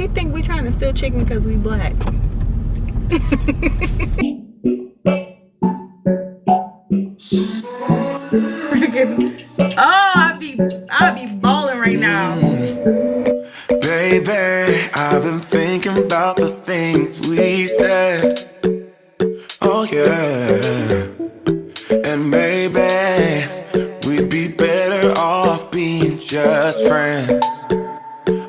she think we trying to steal chicken because we black. Oh, I be balling right now. Baby, I've been thinking about the things we said. Oh yeah. And maybe we'd be better off being just friends.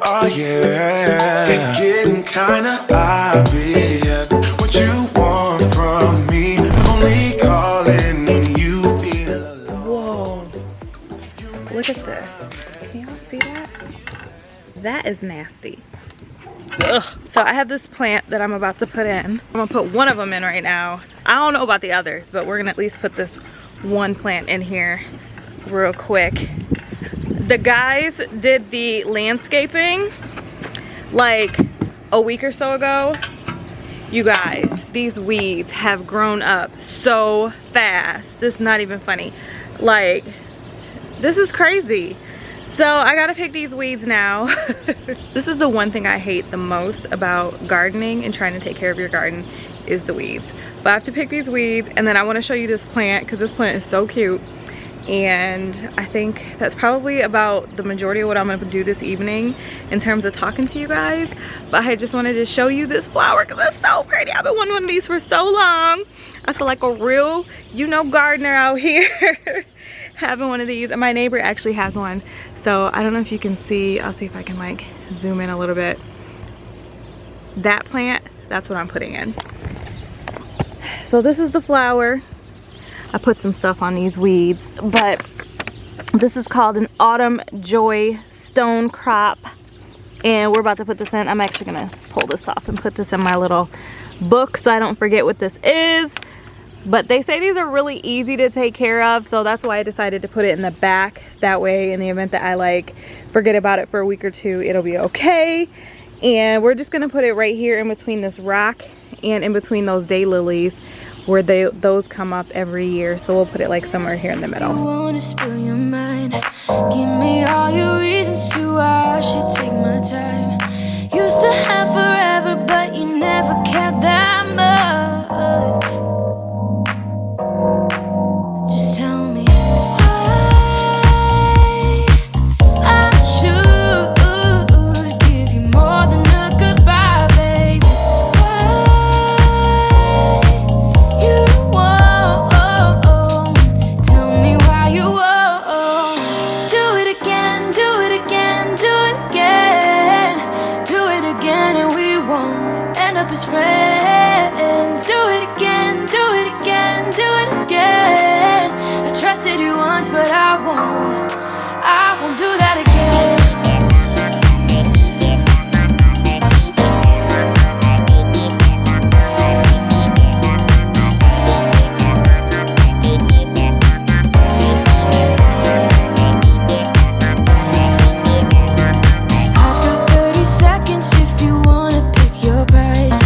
Oh yeah. It's getting kinda obvious what you want from me. Only calling when you feel alone. Whoa. Look at this. Can y'all see that? That is nasty. Ugh. So I have this plant that I'm about to put in. I'm gonna put one of them in right now. I don't know about the others, but we're gonna at least put this one plant in here real quick. The guys did the landscaping like a week or so ago. You guys, these weeds have grown up so fast. It's not even funny. Like, this is crazy. So I gotta pick these weeds now. This is the one thing I hate the most about gardening and trying to take care of your garden is the weeds. But I have to pick these weeds, and then I wanna show you this plant because this plant is so cute. And I think that's probably about the majority of what I'm gonna do this evening in terms of talking to you guys. But I just wanted to show you this flower because it's so pretty. I've been wanting one of these for so long. I feel like a real, gardener out here. Having one of these, and my neighbor actually has one, so I don't know if you can see. I'll see if I can like zoom in a little bit. That plant, that's what I'm putting in. So this is the flower. I put some stuff on these weeds, but this is called an Autumn Joy Stone Crop, and we're about to put this in. I'm actually gonna pull this off and put this in my little book so I don't forget what this is. But they say these are really easy to take care of, so that's why I decided to put it in the back. That way, in the event that I like forget about it for a week or two, it'll be okay. And we're just gonna put it right here in between this rock and in between those daylilies where those come up every year. So we'll put it like somewhere here in the middle. You wanna spill your mind, give me all your reasons to why I should take my time. Used to have forever, but you never cared that much. Just tell me why I should give you more than a goodbye, baby. Why you won't tell me why you won't. Do it again, do it again, do it again. Do it again and we won't end up as friends. Do it again, do it again, do it again. I trusted you once, but I won't do that again. After 30 seconds, if you wanna pick your price,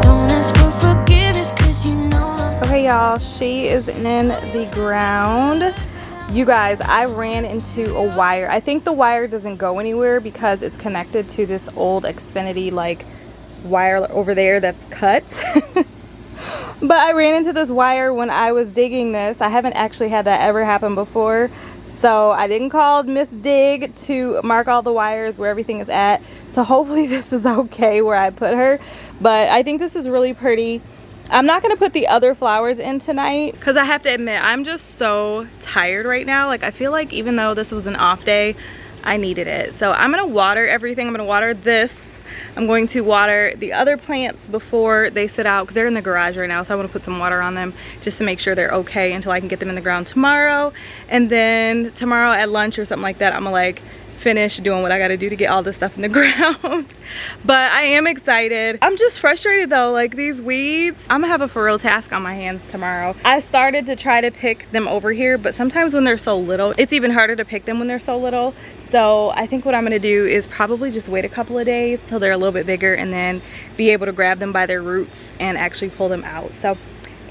don't ask for forgiveness, 'cause you know I'm. Okay, y'all, she is in the ground. You guys, I ran into a wire. I think the wire doesn't go anywhere because it's connected to this old Xfinity like wire over there that's cut. But I ran into this wire when I was digging this. I haven't actually had that ever happen before. So I didn't call Miss Dig to mark all the wires where everything is at. So hopefully this is okay where I put her. But I think this is really pretty. I'm not gonna put the other flowers in tonight because I have to admit I'm just so tired right now. Like, I feel like even though this was an off day, I needed it. So I'm gonna water everything. I'm gonna water this. I'm going to water the other plants before they sit out because they're in the garage right now. So I want to put some water on them just to make sure they're okay until I can get them in the ground tomorrow. And then tomorrow at lunch or something like that, I'm gonna like finish doing what I gotta do to get all this stuff in the ground. But I am excited. I'm just frustrated though, like these weeds, I'm gonna have a for real task on my hands tomorrow. I started to try to pick them over here, but sometimes when they're so little, it's even harder to pick them when they're so little. So I think what I'm gonna do is probably just wait a couple of days till they're a little bit bigger and then be able to grab them by their roots and actually pull them out. So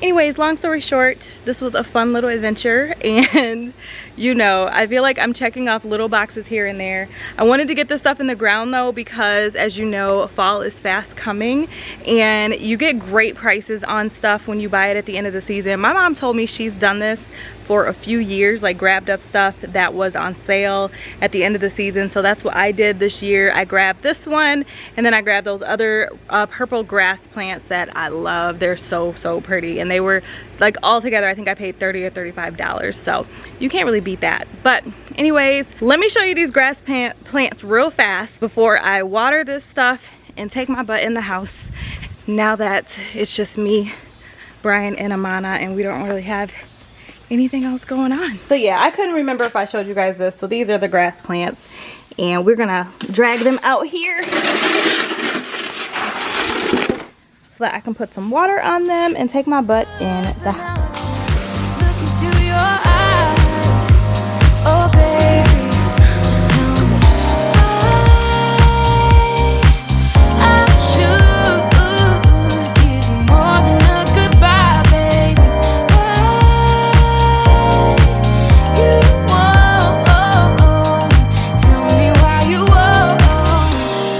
Anyways, long story short, this was a fun little adventure, and you know, I feel like I'm checking off little boxes here and there. I wanted to get this stuff in the ground though, because as you know, fall is fast coming and you get great prices on stuff when you buy it at the end of the season. My mom told me she's done this for a few years, like grabbed up stuff that was on sale at the end of the season. So that's what I did this year. I grabbed this one, and then I grabbed those other purple grass plants that I love. They're so pretty, and they were like all together, I think I paid $30 or $35, so you can't really beat that. But anyways, let me show you these grass plants real fast before I water this stuff and take my butt in the house, now that it's just me, Brian, and Amana, and we don't really have anything else going on. So yeah, I couldn't remember if I showed you guys this. So these are the grass plants, and we're gonna drag them out here so that I can put some water on them and take my butt in the house. Look into your eyes, oh baby, just tell me I should give you more than a goodbye, baby. You won't tell me why you won't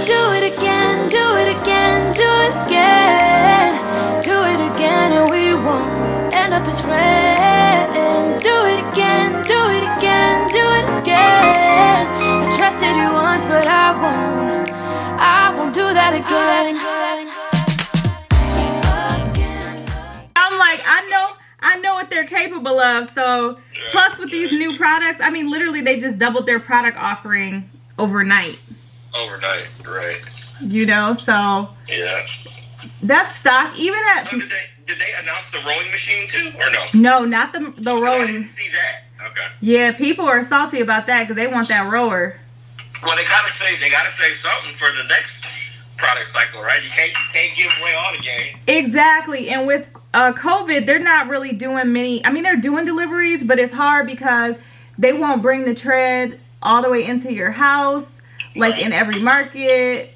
do it again, do it again, do it again, do it again, and we won't end up as friends. Do it again, do it again, do it again. I trusted you once, but I won't do that again. I'm like, I know what they're capable of. So plus with these new products, I mean, literally they just doubled their product offering overnight. Overnight, right. You know, so Yeah. that's stock. Even at So did they announce the rowing machine too, or no? no, not the I rowing. didn't see that. Okay. Yeah, people are salty about that because they want that rower. Well, they gotta say something for the next product cycle, right? You can't give away all the game. Exactly, and with COVID, they're not really doing many. I mean, they're doing deliveries, but it's hard because they won't bring the tread all the way into your house, like in every market.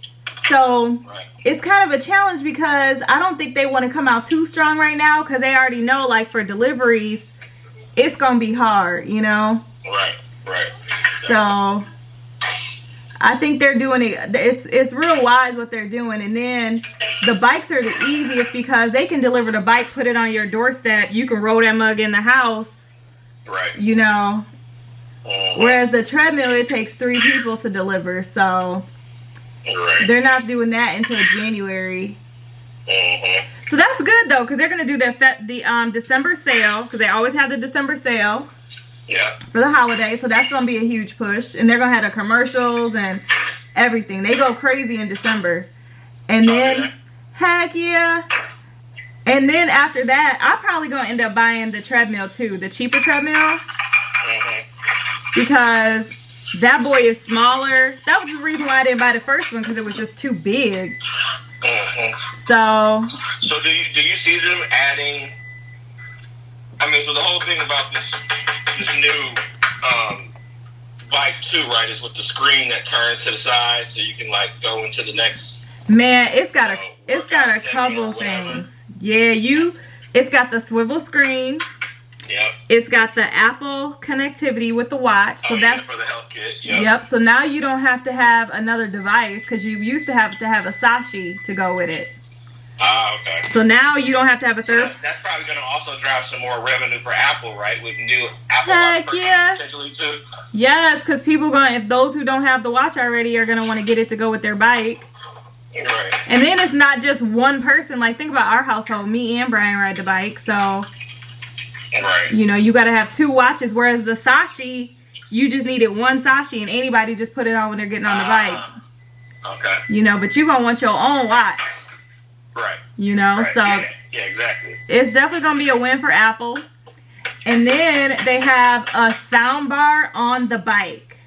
So Right. it's kind of a challenge because I don't think they want to come out too strong right now because they already know, like, for deliveries, it's gonna be hard, you know. Right. So I think they're doing it. It's real wise what they're doing. And then the bikes are the easiest because they can deliver the bike, put it on your doorstep. You can roll that mug in the house, Right. you know. Mhm. Whereas the treadmill, it takes 3 people to deliver. So Right. they're not doing that until January. Mhm. So that's good though, because they're gonna do the December sale, because they always have the December sale Yeah. for the holiday. So that's gonna be a huge push, and they're gonna have the commercials and everything. They go crazy in December, and then yeah. heck yeah. And then after that, I'm probably gonna end up buying the treadmill too, the cheaper treadmill, Mhm. because that boy is smaller. That was the reason why I didn't buy the first one, because it was just too big. Mhm. So So do you see them adding? I mean, so the whole thing about this new bike too, right, is with the screen that turns to the side, so you can like go into the next. man, it's got a Workout couple setting or whatever. things. Yeah, it's got the swivel screen. Yep. It's got the Apple connectivity with the watch. So yeah, that for the health kit. Yep. yep. So now you don't have to have another device, because you used to have a Sashi to go with it. Ah, okay. So now you don't have to have a third. That's probably going to also drive some more revenue for Apple, right? With new Apple Heck Watch purchases yeah. potentially too. Yes, because if those who don't have the watch already are gonna want to get it to go with their bike. Right. And then it's not just one person. Like, think about our household. Me and Brian ride the bike, so Right. you know you got to have 2 watches. Whereas the Sashi, you just needed one Sashi, and anybody just put it on when they're getting on the bike. Okay. You know, but you're gonna want your own watch. Right. You know, Right. so Yeah, exactly. it's definitely gonna be a win for Apple. And then they have a sound bar on the bike.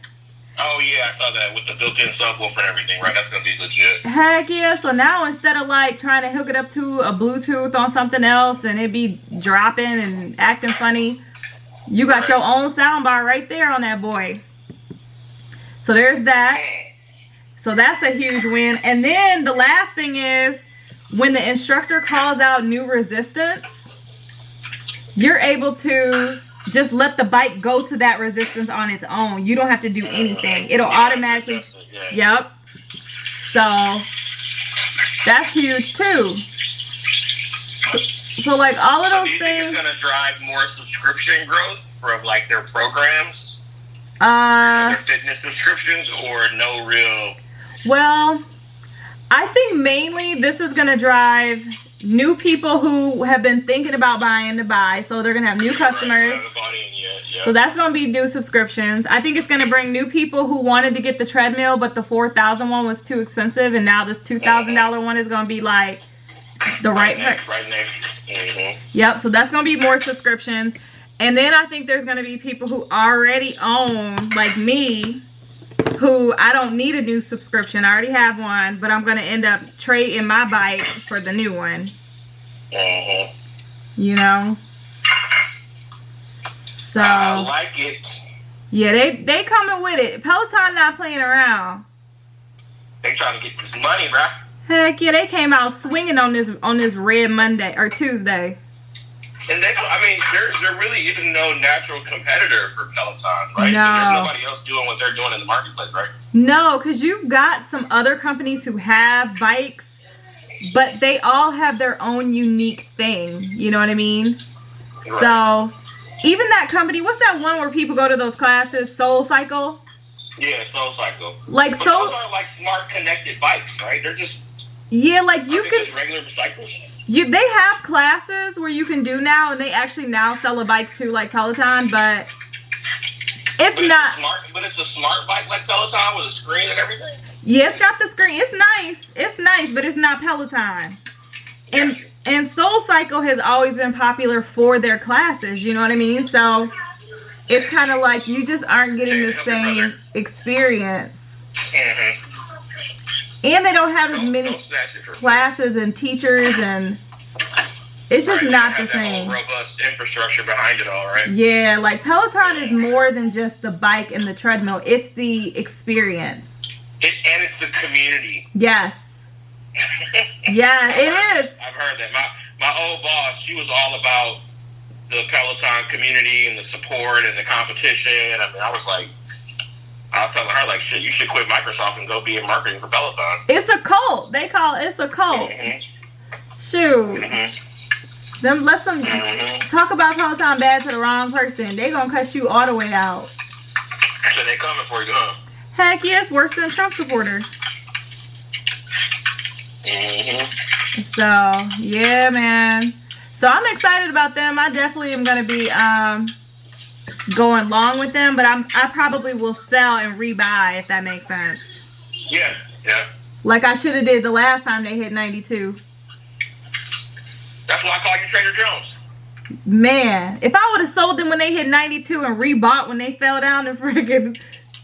Oh yeah, I saw that with the built-in subwoofer and everything. Right, that's gonna be legit. Heck yeah. So now instead of like trying to hook it up to a Bluetooth on something else and it be dropping and acting funny, you got your own sound bar right there on that boy. So there's that. So that's a huge win. And then the last thing is, when the instructor calls out new resistance, you're able to just let the bike go to that resistance on its own. You don't have to do anything. It'll automatically, yep. So that's huge too. So like all of those things. things. It's gonna drive more subscription growth from like their programs, their fitness subscriptions, or no real. Well, I think mainly this is gonna drive new people who have been thinking about buying to buy. So they're gonna have new customers. So that's gonna be new subscriptions. I think it's gonna bring new people who wanted to get the treadmill, but the $4,000 one was too expensive, and now this $2,000 one is gonna be like the right price. Yep. So that's gonna be more subscriptions, and then I think there's gonna be people who already own, like me, who I don't need a new subscription. I already have one, but I'm gonna end up trading my bike for the new one. You know. So I like it. Yeah, they coming with it. Peloton not playing around. They trying to get this money, bruh. Heck yeah, they came out swinging on this red Monday or Tuesday. And they don't, I mean, there really is no natural competitor for Peloton, right? No. There's nobody else doing what they're doing in the marketplace, right? No, because you've got some other companies who have bikes, but they all have their own unique thing. You know what I mean? Right. So even that company, what's that one where people go to those classes, Soul Cycle? Yeah, Soul Cycle. Like but those are like smart connected bikes, right? They're just like you can just regular cycles. They have classes where you can do now, and they actually now sell a bike too, like Peloton, but it's not smart. But it's a smart bike like Peloton with a screen and everything. Yeah, it's got the screen. It's nice. It's nice, but it's not Peloton. And Soul Cycle has always been popular for their classes, you know what I mean? So it's kind of like you just aren't getting the same experience. And they don't have as many classes and teachers, and it's just not the same. Robust infrastructure behind it all, right? Yeah, like Peloton is more than just the bike and the treadmill. It's the experience. And it's the community. Yes. Yeah, it is. I've heard that. My old boss, she was all about the Peloton community and the support and the competition. I mean, I was like, I was telling her, like, shit, you should quit Microsoft and go be in marketing for Peloton. It's a cult. They call it, it's a cult. Shoot. Let them talk about Peloton bad to the wrong person. They gonna cuss you all the way out. So they coming for you, huh? Heck yes, worse than a Trump supporter. So, yeah, man. So I'm excited about them. I definitely am gonna be going along with them, but I probably will sell and rebuy, if that makes sense. Yeah. Like I should have did the last time they hit 92. That's why I call you Trader Jones. Man, if I would have sold them when they hit 92 and rebought when they fell down to friggin',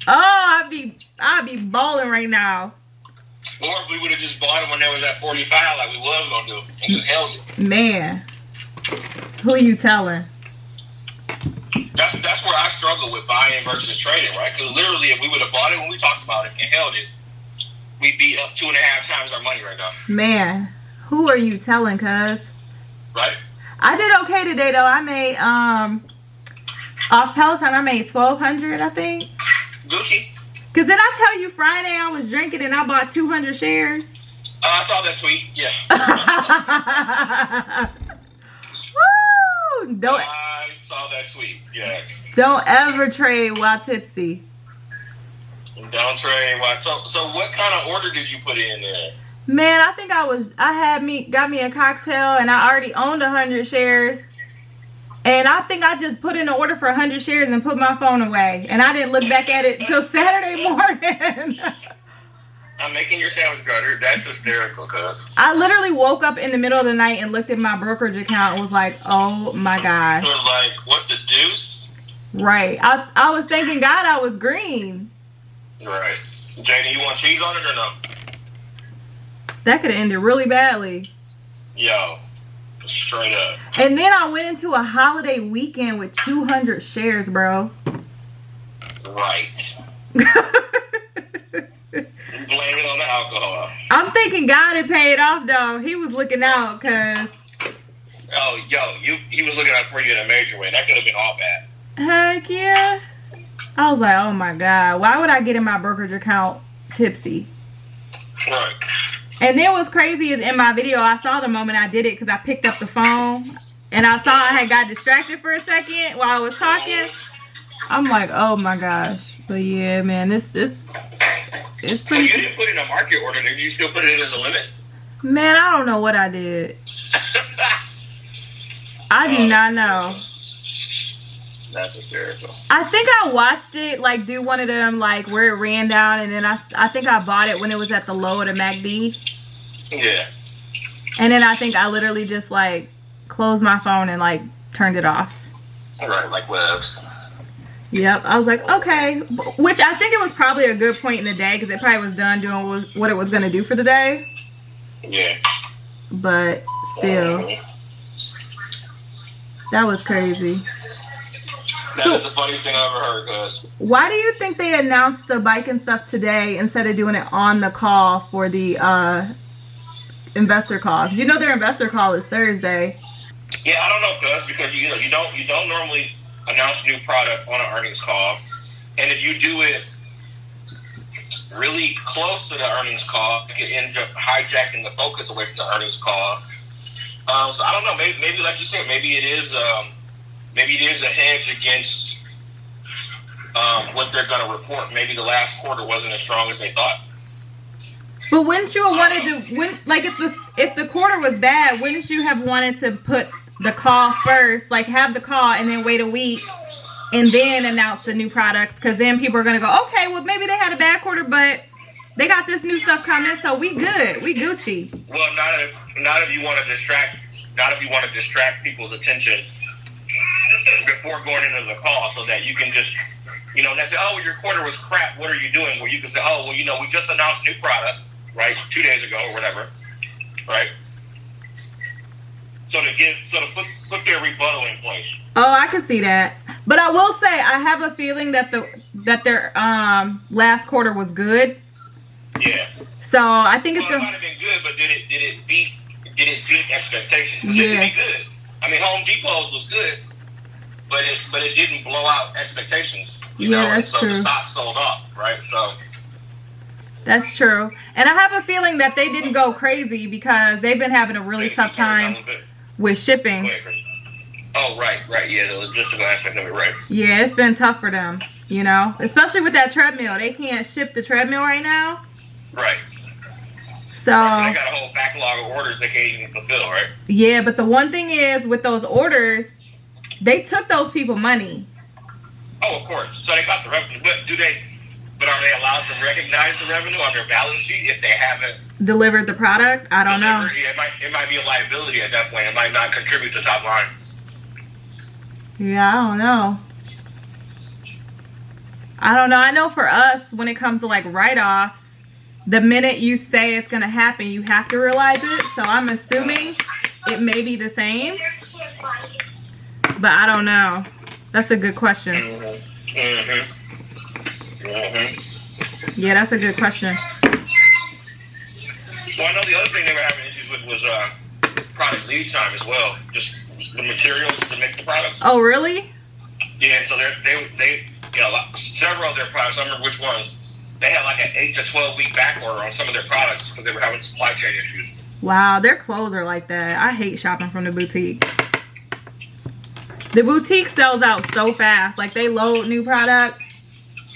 I'd be balling right now. Or if we would have just bought them when they was at 45 like we was gonna do, and just held it. Man, who you telling? That's where I struggle with buying versus trading, right? Because literally, if we would have bought it when we talked about it and held it, we'd be up 2.5 times our money right now. Man, who are you telling, cuz? Right? I did okay today, though. I made, off Peloton, I made $1,200, I think. Gucci. Because did I tell you Friday I was drinking and I bought 200 shares? I saw that tweet, yeah. Woo! I saw that tweet, yes. Don't ever trade while tipsy. Don't trade while... So what kind of order did you put in there? Man, I think got me a cocktail, and I already owned 100 shares. And I think I just put in an order for 100 shares and put my phone away. And I didn't look back at it till Saturday morning. I'm making your sandwich, brother. That's hysterical, cuz. I literally woke up in the middle of the night and looked at my brokerage account and was like, oh my gosh. It was like, what the deuce? Right. I was thanking God I was green. Right. Janie, you want cheese on it or no? That could have ended really badly. Yo. Straight up. And then I went into a holiday weekend with 200 shares, bro. Right. Blame it on the alcohol. I'm thinking God had paid off, though. He was looking out, cuz. Oh, yo, he was looking out for you in a major way. That could have been all bad. Heck yeah. I was like, oh my God, why would I get in my brokerage account tipsy? Right. And then what's crazy is in my video, I saw the moment I did it because I picked up the phone and I saw I had got distracted for a second while I was talking. I'm like, oh my gosh. But yeah, man, it's pretty. So you didn't put in a market order, did you still put it in as a limit? Man, I don't know what I did. I do not know. That's hysterical. I think I watched it like do one of them like where it ran down, and then I think I bought it when it was at the low of the MACD. Yeah. And then I think I literally just like closed my phone and like turned it off. Right, like webs. Yep, I was like, okay. Which I think it was probably a good point in the day because it probably was done doing what it was going to do for the day. Yeah. But still, that was crazy. That is the funniest thing I've ever heard, cuz. Why do you think they announced the bike and stuff today instead of doing it on the call for the investor call? You know their investor call is Thursday. Yeah, I don't know, cuz, because you don't normally announce new product on an earnings call, and if you do it really close to the earnings call, it can end up hijacking the focus away from the earnings call. So I don't know. Maybe like you said, maybe it is a hedge against what they're going to report. Maybe the last quarter wasn't as strong as they thought. But wouldn't you have wanted to, like if the quarter was bad, wouldn't you have wanted to put the call first, like have the call and then wait a week and then announce the new products? Because then people are going to go, okay, well maybe they had a bad quarter, but they got this new stuff coming, so we good, we Gucci. Well, not if you want to distract people's attention before going into the call, so that you can just, they say, oh, your quarter was crap, what are you doing? Well, you can say, oh, well, we just announced new product, right, 2 days ago or whatever, right? So to put their rebuttal in place. Oh, I can see that. But I will say, I have a feeling that their last quarter was good. Yeah. So I think it's it might have been good, but did it beat expectations? Yeah. It could be good. I mean, Home Depot's was good, but it didn't blow out expectations. You know? That's so true. The stock sold off, right? So. That's true. And I have a feeling that they didn't go crazy because they've been having a really tough time with shipping. Oh, right. Yeah, the logistical aspect of it, right. Yeah, it's been tough for them, especially with that treadmill. They can't ship the treadmill right now. Right. So they got a whole backlog of orders they can't even fulfill, right? Yeah, but the one thing is, with those orders, they took those people money. Oh, of course. So they got the revenue, but are they allowed to recognize the revenue on their balance sheet if they haven't delivered the product? I don't know. Yeah, it might be a liability at that point. It might not contribute to top line. Yeah, I don't know. I know for us, when it comes to like write-offs, the minute you say it's going to happen, you have to realize it. So I'm assuming it may be the same. But I don't know. That's a good question. Yeah, that's a good question. Well, I know the other thing they were having issues with was product lead time as well. Just the materials to make the products. Oh, really? Yeah, so they several of their products, I don't remember which ones, they had like an 8 to 12 week back order on some of their products because they were having supply chain issues. Wow, their clothes are like that. I hate shopping from the boutique. The boutique sells out so fast. Like, they load new product,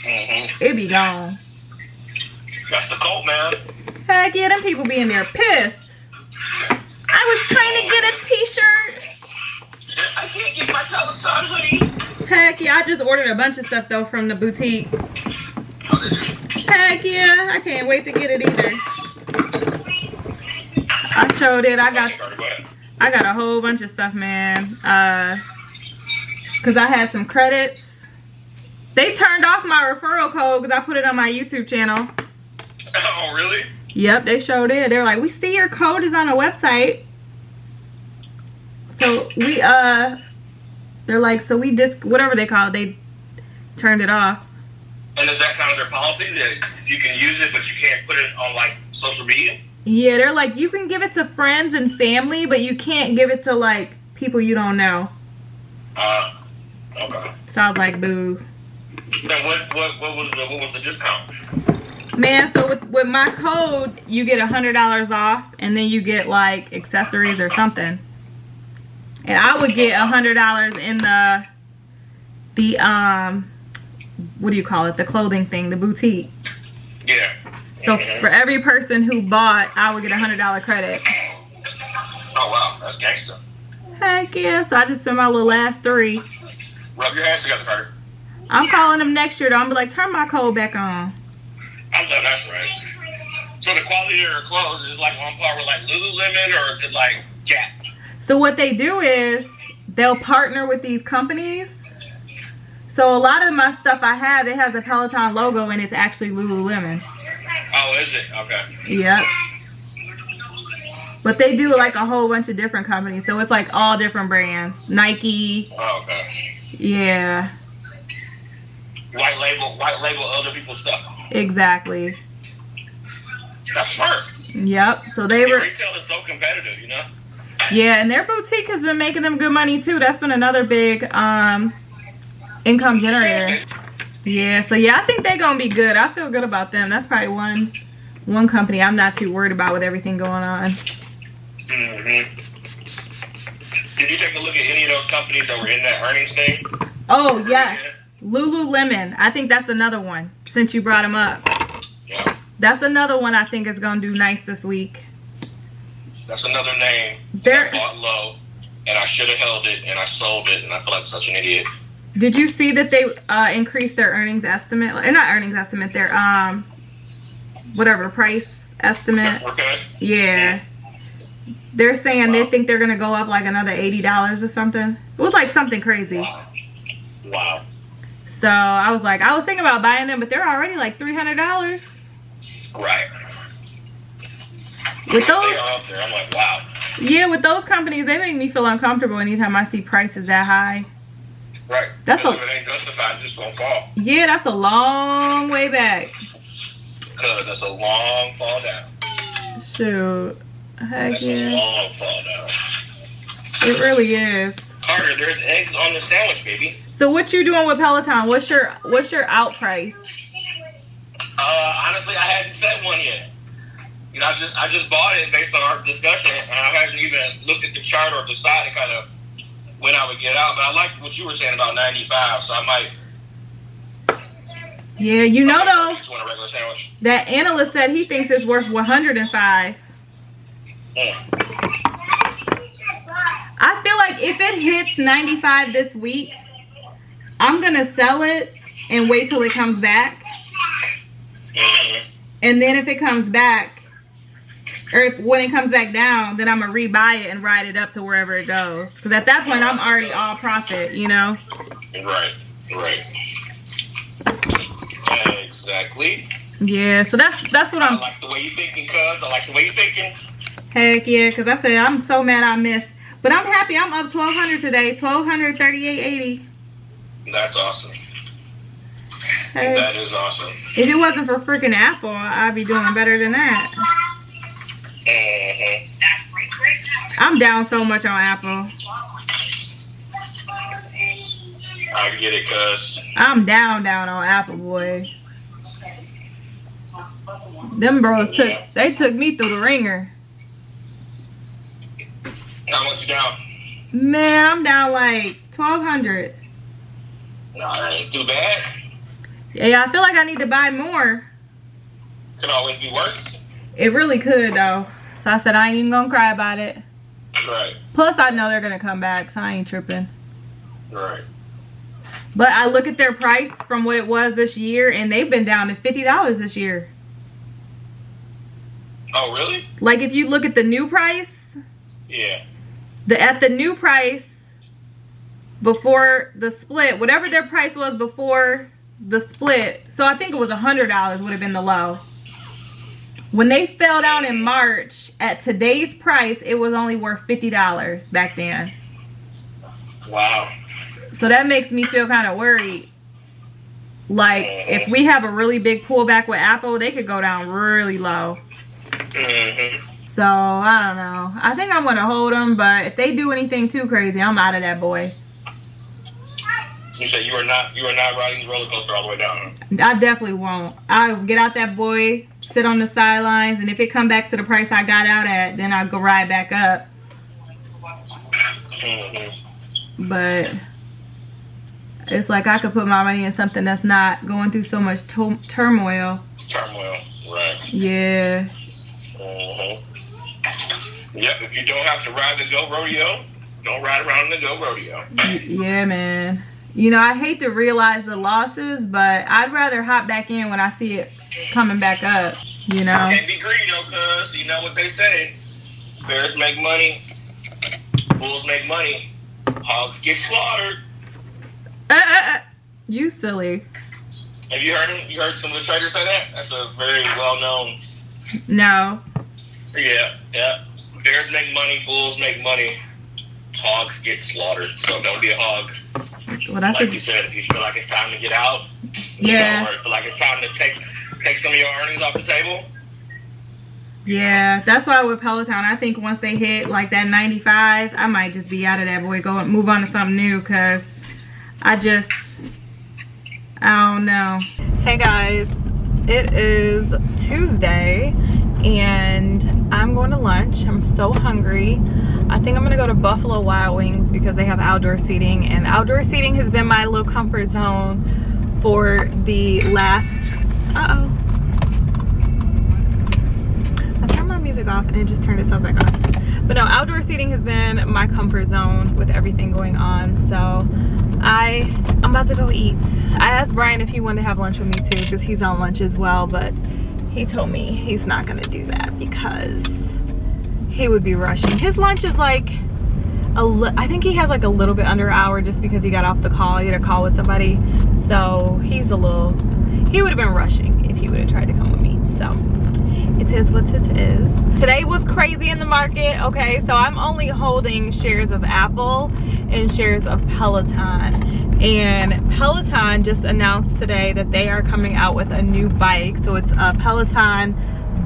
it be gone. That's the cult, man. Heck yeah, them people be in there pissed. I was trying to get a t-shirt. I can't get my Peloton hoodie. Heck yeah, I just ordered a bunch of stuff though from the boutique. Heck yeah, I can't wait to get it either. I showed it. I got a whole bunch of stuff, man. Cause I had some credits. They turned off my referral code because I put it on my YouTube channel. Oh, really? Yep, they showed it. They're like, we see your code is on a website. So we they're like, so we just whatever they call it, they turned it off. And is that kind of their policy that you can use it but you can't put it on like social media? Yeah, they're like, you can give it to friends and family, but you can't give it to like people you don't know. Okay. So I was like, boo. Then what was the discount? Man, so with my code, you get $100 off, and then you get like accessories or something. And I would get $100 in the what do you call it? The clothing thing, the boutique. Yeah. So for every person who bought, I would get $100 credit. Oh wow, that's gangster. Heck yeah! So I just spent my little last 3. Rub your hands together, Carter. I'm calling them next year though. I'm be like, turn my code back on. I know that's right. So the quality of your clothes is like on par with like Lululemon, or is it like Gap? So what they do is they'll partner with these companies. So a lot of my stuff I have, it has a Peloton logo and it's actually Lululemon. Oh, is it? Okay. Yep. But they do like a whole bunch of different companies. So it's like all different brands. Nike. Oh, okay. Yeah. White label other people's stuff. Exactly. That's smart. Yep. So they were. Retail is so competitive, you know. Yeah, and their boutique has been making them good money too. That's been another big income generator. Yeah. So yeah, I think they're gonna be good. I feel good about them. That's probably one company I'm not too worried about with everything going on. Mm-hmm. Did you take a look at any of those companies that were in that earnings thing? Oh yes, Lululemon. I think that's another one. Since you brought them up. Yeah. That's another one I think is gonna do nice this week. That's another name. They're, I bought low, and I should have held it, and I sold it, and I feel like such an idiot. Did you see that they increased their earnings estimate? Or not earnings estimate, their whatever price estimate. Okay. Yeah. They're saying they think they're gonna go up like another $80 or something. It was like something crazy. Wow. So I was thinking about buying them, but they're already like $300. Right. With those, up there, I'm like, wow. yeah, with those companies, they make me feel uncomfortable anytime I see prices that high. Right. That's if it ain't justified, it just won't fall. Yeah, that's a long way back. Cause that's a long fall down. Shoot. Heck That's yeah. a long fall down. It really is. Carter, there's eggs on the sandwich, baby. So what you doing with Peloton? What's your out price? Honestly, I hadn't set one yet. You know, I just bought it based on our discussion, and I haven't even looked at the chart or decided kind of when I would get out. But I liked what you were saying about 95, so I might. Yeah, you know though, just want a regular sandwich. that analyst said he thinks it's worth 105. I feel like if it hits 95 this week, I'm gonna sell it and wait till it comes back. And then if it comes back, or when it comes back down, then I'm gonna rebuy it and ride it up to wherever it goes. Because at that point, I'm already all profit, you know? Right. Exactly. Yeah, so that's what I I'm. like the way you're thinking, cuz. I like the way you're thinking. Heck yeah, because I said I'm so mad I missed. But I'm happy I'm up 1,200 today. 1,238.80. That's awesome. Hey, That is awesome. if it wasn't for freaking Apple, I'd be doing better than that. Mm-hmm. I'm down so much on Apple. I get it, cuz. I'm down on Apple, boy. Them bros took me through the ringer. How much you down? Man, I'm down like 1,200. Nah, that ain't too bad. Yeah, I feel like I need to buy more. Could always be worse. It really could though. So I said I ain't even gonna cry about it. Right. Plus I know they're gonna come back, so I ain't tripping. Right. But I look at their price from what it was this year, and they've been down to $50 this year. Oh, really? Like if you look at the new price, Yeah. at the new price before the split, whatever their price was before the split, so I think it was $100 would have been the low. When they fell down in March, at today's price, it was only worth $50 back then. Wow. So that makes me feel kind of worried. Like, if we have a really big pullback with Apple, they could go down really low. Mm-hmm. So I don't know. I think I'm gonna hold them, but if they do anything too crazy, I'm out of that boy. You said you are not riding the roller coaster all the way down. I definitely won't. I'll get out that boy, sit on the sidelines, and if it come back to the price I got out at, then I'll go ride back up. But it's like I could put my money in something that's not going through so much turmoil. Turmoil, right. Yeah. Yep, if you don't have to ride the Go Rodeo, don't ride around in the Go Rodeo. Yeah, man. You know, I hate to realize the losses, but I'd rather hop back in when I see it coming back up, you know? Can't be greedy, though, cuz you know what they say. Bears make money, bulls make money, hogs get slaughtered. You silly. Have you heard him? You heard some of the traders say that? That's a very well-known. No. Yeah. Bears make money, bulls make money, hogs get slaughtered. So don't be a hog. Well, that's like you said, if you feel like it's time to get out, yeah, or feel like it's time to take some of your earnings off the table. Yeah, that's why with Peloton, I think once they hit like that 95, I might just be out of that boy, go and move on to something new, because I don't know. Hey guys, it is Tuesday and I'm going to lunch. I'm so hungry. I think I'm gonna go to Buffalo Wild Wings because they have outdoor seating, and outdoor seating has been my little comfort zone for the last, I turned my music off and it just turned itself back on. But no, outdoor seating has been my comfort zone with everything going on. So I'm about to go eat. I asked Brian if he wanted to have lunch with me too because he's on lunch as well, but he told me he's not gonna do that because he would be rushing. His lunch is like, I think he has like a little bit under an hour just because he got off the call. He had a call with somebody. So he would have been rushing if he would have tried to come with me. So it is what it is. Today was crazy in the market. Okay, so I'm only holding shares of Apple and shares of Peloton. And Peloton just announced today that they are coming out with a new bike. So it's a Peloton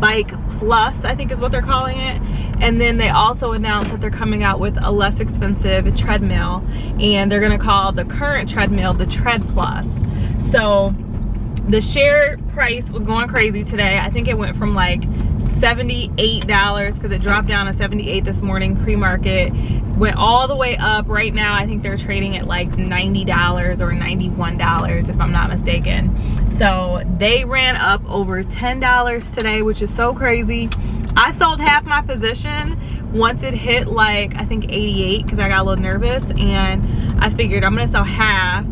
Bike Plus, I think is what they're calling it. And then they also announced that they're coming out with a less expensive treadmill, and they're gonna call the current treadmill the Tread Plus. So the share price was going crazy today. I think it went from like $78 because it dropped down to 78 this morning pre-market, went all the way up. Right now I think they're trading at like $90 or $91 if I'm not mistaken. So they ran up over $10 today, which is so crazy. I sold half my position once it hit like I think 88 because I got a little nervous, and I figured I'm gonna sell half,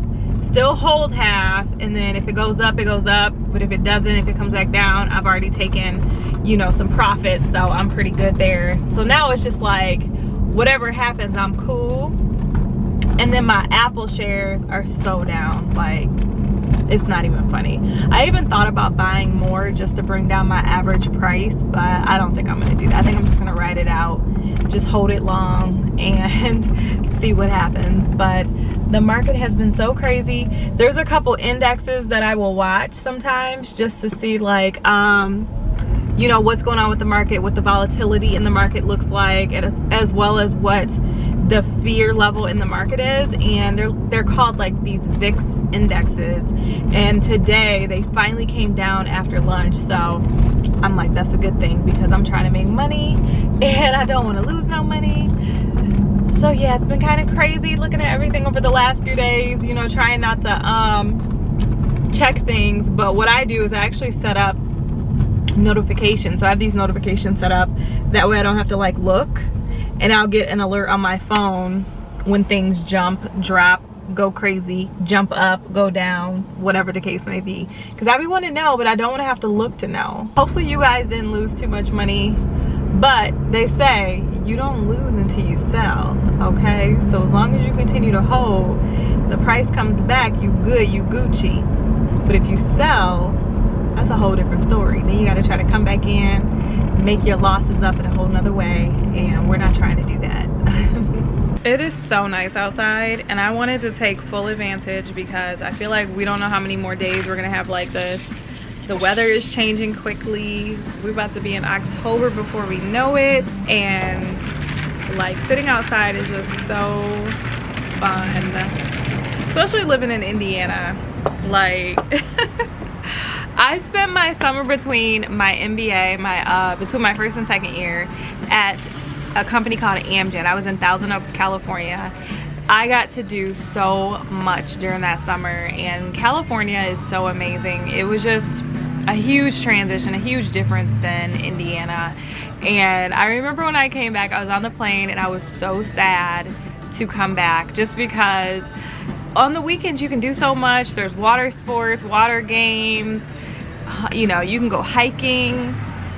still hold half, and then if it goes up, it goes up. But if it doesn't, if it comes back down, I've already taken, you know, some profits, so I'm pretty good there. So now it's just like whatever happens, I'm cool. And then my Apple shares are so down, like it's not even funny. I even thought about buying more just to bring down my average price, but I don't think I'm gonna do that. I think I'm just gonna ride it out, just hold it long and see what happens. But the market has been so crazy. There's a couple indexes that I will watch sometimes just to see like, you know, what's going on with the market, what the volatility in the market looks like, as well as what the fear level in the market is. And they're called like these VIX indexes, and today they finally came down after lunch. So I'm like, that's a good thing because I'm trying to make money and I don't want to lose no money. So yeah, it's been kind of crazy looking at everything over the last few days, you know, trying not to check things. But what I do is I actually set up notifications. So I have these notifications set up, that way I don't have to like look, and I'll get an alert on my phone when things jump, drop, go crazy, jump up, go down, whatever the case may be, because I want to know, but I don't want to have to look to know. Hopefully you guys didn't lose too much money, but they say you don't lose until you sell. Okay, so as long as you continue to hold, the price comes back, you good, you Gucci. But if you sell, that's a whole different story. Then you got to try to come back in, make your losses up in a whole nother way, and we're not trying to do that. It is so nice outside, and I wanted to take full advantage because I feel like we don't know how many more days we're gonna have like this. The weather is changing quickly. We're about to be in October before we know it. And like sitting outside is just so fun. Especially living in Indiana. Like I spent my summer between my MBA, between my first and second year at a company called Amgen. I was in Thousand Oaks, California. I got to do so much during that summer, and California is so amazing. It was just a huge transition, a huge difference than Indiana. And I remember when I came back, I was on the plane and I was so sad to come back, just because on the weekends you can do so much. There's water sports, water games, you know, you can go hiking.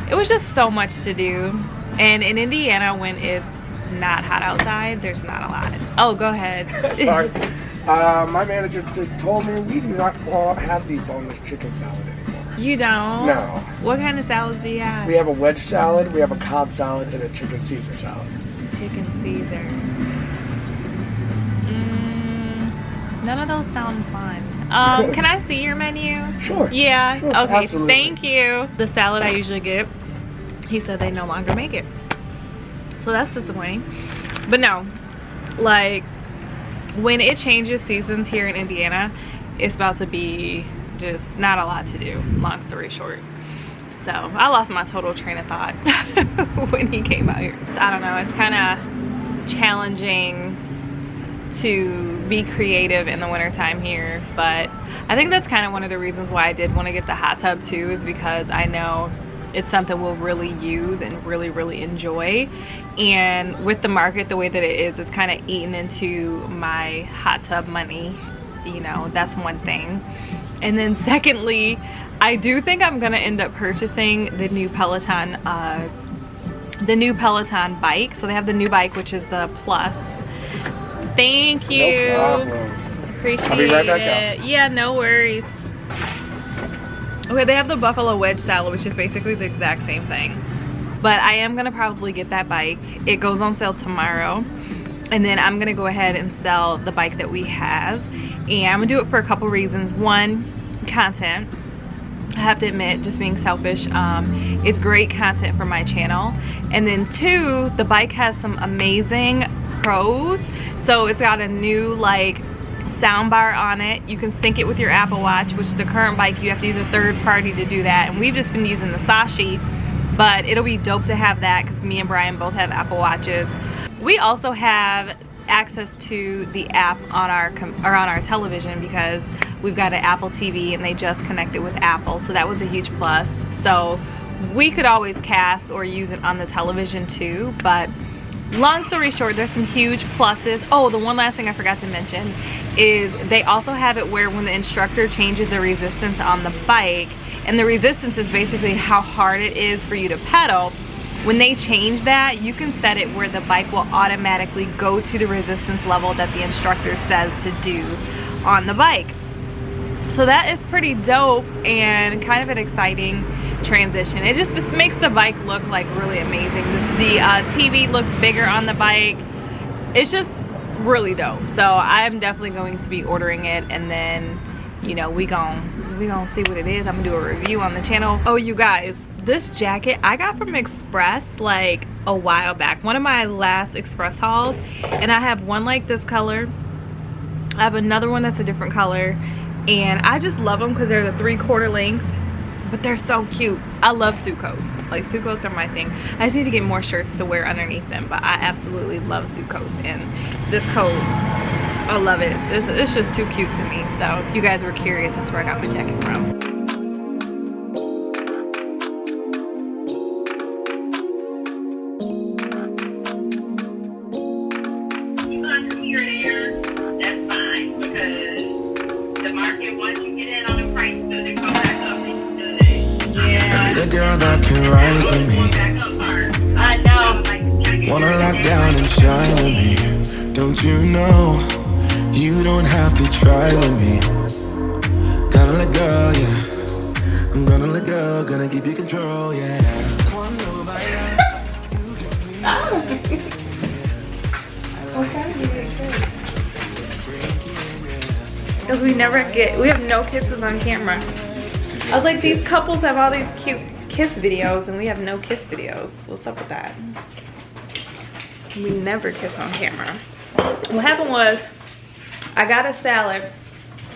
It was just so much to do. And in Indiana, when it's not hot outside, there's not a lot. Oh, go ahead. Sorry. My manager told me we do not have the boneless chicken salad anymore. You don't? No. What kind of salads do you have? We have a wedge salad, we have a Cobb salad, and a chicken Caesar salad. Chicken Caesar. None of those sound fun. Can I see your menu? Sure. Yeah? Sure, okay, absolutely. Thank you. The salad I usually get, he said they no longer make it. So that's disappointing. But no, like when it changes seasons here in Indiana, it's about to be just not a lot to do, long story short. So I lost my total train of thought when he came out here. I don't know, it's kind of challenging to be creative in the wintertime here, but I think that's kind of one of the reasons why I did want to get the hot tub too, is because I know it's something we'll really use and really enjoy. And with the market the way that it is, it's kind of eaten into my hot tub money, you know. That's one thing. And then secondly, I do think I'm gonna end up purchasing the new Peloton bike. So they have the new bike, which is the Plus. Thank you. No problem. Appreciate I'll be right back it. out. Yeah, no worries. Okay, they have the buffalo wedge salad, which is basically the exact same thing. But I am gonna probably get that bike. It goes on sale tomorrow. And then I'm gonna go ahead and sell the bike that we have. And I'm gonna do it for a couple reasons. One, content. I have to admit, just being selfish, it's great content for my channel. And then two, the bike has some amazing pros. So it's got a new like sound bar on it. You can sync it with your Apple Watch, which the current bike you have to use a third party to do that, and we've just been using the Sashi, but it'll be dope to have that because me and Brian both have Apple Watches. We also have access to the app on our television because we've got an Apple TV and they just connected with Apple, so that was a huge plus. So we could always cast or use it on the television too, but long story short, there's some huge pluses. Oh, the one last thing I forgot to mention is they also have it where when the instructor changes the resistance on the bike, and the resistance is basically how hard it is for you to pedal, when they change that, you can set it where the bike will automatically go to the resistance level that the instructor says to do on the bike. So that is pretty dope and kind of an exciting transition. It just makes the bike look like really amazing. The TV looks bigger on the bike. It's just really dope. So I'm definitely going to be ordering it, and then, you know, we gonna see what it is. I'm gonna do a review on the channel. Oh, you guys, this jacket I got from Express like a while back, one of my last Express hauls, and I have one like this color. I have another one that's a different color, and I just love them because they're the 3/4 length, but they're so cute. I love suit coats. Like, suit coats are my thing. I just need to get more shirts to wear underneath them, but I absolutely love suit coats, and this coat, I love it. It's just too cute to me. So if you guys were curious, that's where I got my jacket from. Girl that can ride for me. I know. Wanna lock down and shine with me. Don't you know you don't have to try with me. Gonna let go, yeah. I'm gonna let go, gonna give you control, yeah. Want nobody else. You got me. I'm trying to give you a kiss. Because we have no kisses on camera. I was like, these couples have all these cute kiss videos and we have no kiss videos. What's up with that? We never kiss on camera. What happened was, I got a salad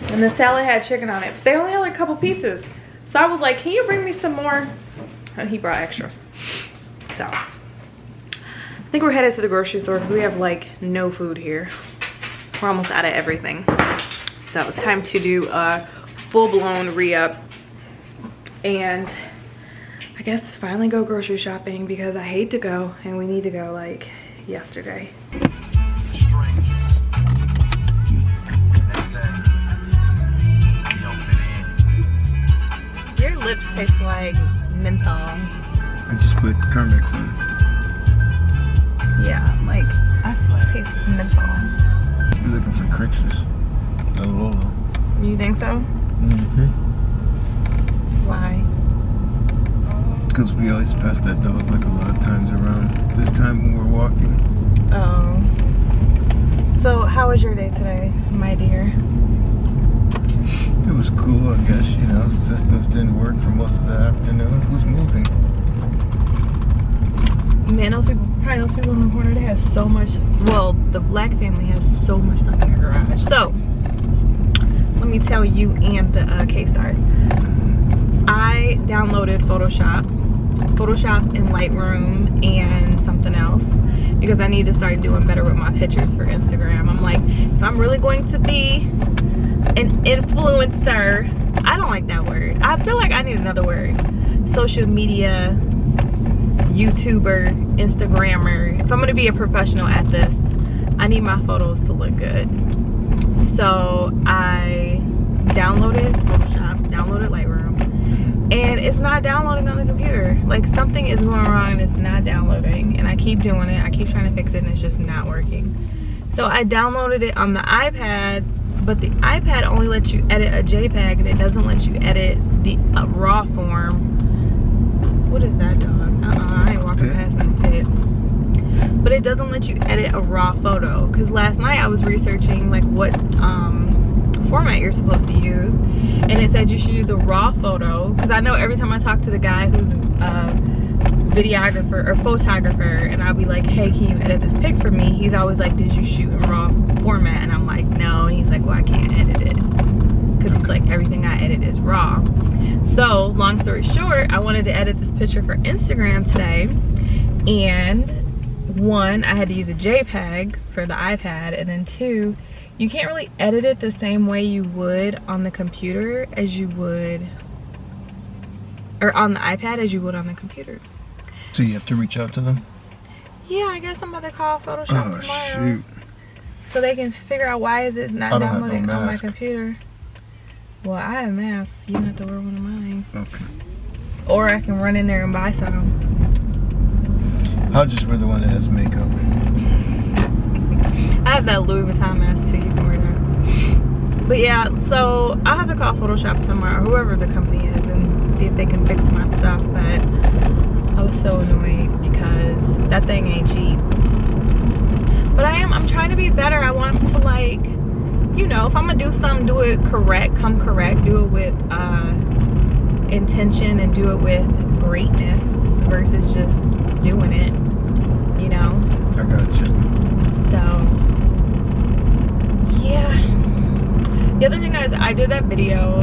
and the salad had chicken on it. They only had like a couple pieces. So I was like, can you bring me some more? And he brought extras. So, I think we're headed to the grocery store because we have like no food here. We're almost out of everything. So it's time to do a full-blown re-up. And I guess finally go grocery shopping because I hate to go and we need to go like yesterday. Your lips taste like menthol. I just put Carmex in. Yeah, like I taste menthol. You're looking for KRISTYN. No Lolo. You think so? Mm-hmm. Why? Because we always pass that dog like a lot of times around this time when we're walking. Oh. So how was your day today, my dear? It was cool, I guess, you know. Systems didn't work for most of the afternoon. Who's moving? Man, those people, probably those people in the corner, they have so much, well, the black family has so much stuff in their garage. So, let me tell you and the K-Stars. I downloaded Photoshop and Lightroom and something else because I need to start doing better with my pictures for Instagram. I'm like, if I'm really going to be an influencer, I don't like that word. I feel like I need another word. Social media, YouTuber, Instagrammer. If I'm gonna be a professional at this, I need my photos to look good. So I downloaded Photoshop, downloaded Lightroom, and it's not downloading on the computer. Like something is going wrong and it's not downloading, and I keep doing it. I keep trying to fix it and it's just not working. So I downloaded it on the iPad, but the iPad only lets you edit a JPEG and it doesn't let you edit the raw form. What is that dog? I ain't walking past no pit. But it doesn't let you edit a raw photo. Because last night I was researching like what format you're supposed to use. And it said you should use a raw photo. Because I know every time I talk to the guy who's a videographer or photographer and I'll be like, hey, can you edit this pic for me? He's always like, did you shoot in raw format? And I'm like, no. And he's like, well, I can't edit it. Because it's like everything I edit is raw. So long story short, I wanted to edit this picture for Instagram today, and one, I had to use a JPEG for the iPad, and then two, you can't really edit it the same way you would on the computer as you would, or on the iPad as you would on the computer. So you have to reach out to them? Yeah, I guess I'm about to call Photoshop tomorrow. Shoot. So they can figure out why is it not downloading on my computer. Well, I have masks. You don't have to wear one of mine. Okay. Or I can run in there and buy some. I'll just wear the one that has makeup. I have that Louis Vuitton mask too. You can wear that. But yeah, so I'll have to call Photoshop tomorrow, whoever the company is, and see if they can fix my stuff. But I was so annoyed because that thing ain't cheap. But I'm trying to be better. I want to, like, you know, if I'm gonna do something, do it correct, come correct, do it with intention and do it with greatness versus just doing it, you know? I got you. So, yeah. The other thing is I did that video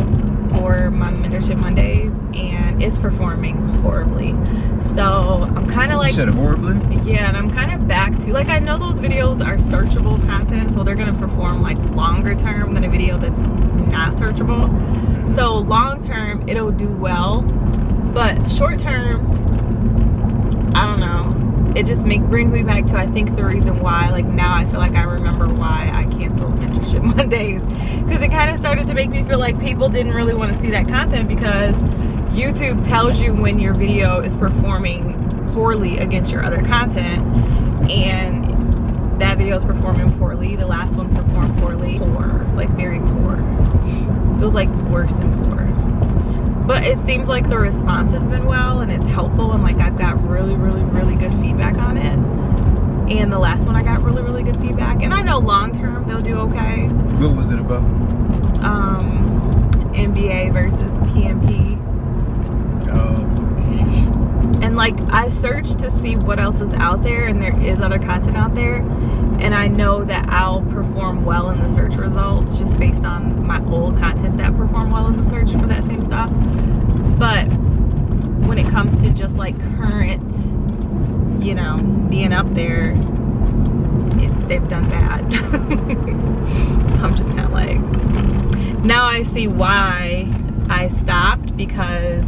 for my Mentorship Mondays and it's performing horribly. So I'm kind of like, you said horribly? Yeah, and I'm kind of back to, like, I know those videos are searchable content, so they're gonna perform like longer term than a video that's not searchable. So long term it'll do well, but short term, I don't know. It just brings me back to, I think, the reason why, like, now I feel like I remember why I canceled Mentorship Mondays, because it kind of started to make me feel like people didn't really want to see that content because YouTube tells you when your video is performing poorly against your other content, and that video is performing poorly. The last one performed poorly, like very poor. It was like worse than poor. But it seems like the response has been well and it's helpful, and like I've got really good feedback on it. And the last one I got really good feedback, and I know long term they'll do okay. What was it about? NBA versus PMP. Oh, and like I searched to see what else is out there, and there is other content out there, and I know that I'll perform well in the search results just based on my old content that perform well in the search for that same stuff. But when it comes to just like current, you know, being up there, they've done bad. So I'm just kind of like, now I see why I stopped, because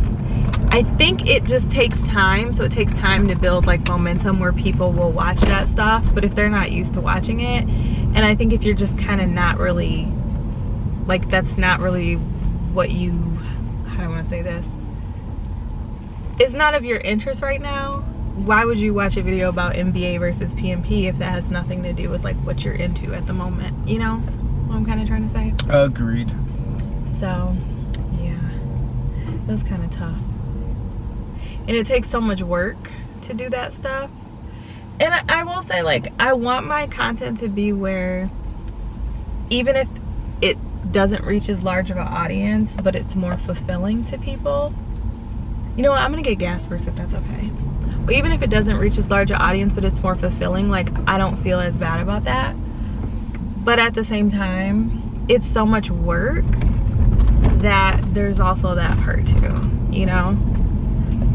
I think it just takes time. So it takes time to build like momentum where people will watch that stuff, but if they're not used to watching it, and I think if you're just kind of not really, like, that's not really what you, how do I want to say this, it's not of your interest right now, why would you watch a video about NBA versus PMP if that has nothing to do with like what you're into at the moment? You know what I'm kind of trying to say? agreed. So yeah, it was kind of tough, and it takes so much work to do that stuff. And I will say, like, I want my content to be where even if it doesn't reach as large of an audience, but it's more fulfilling to people. You know what, I'm gonna get gas first if that's okay. But even if it doesn't reach as large an audience, but it's more fulfilling, like, I don't feel as bad about that. But at the same time, it's so much work that there's also that part too, you know?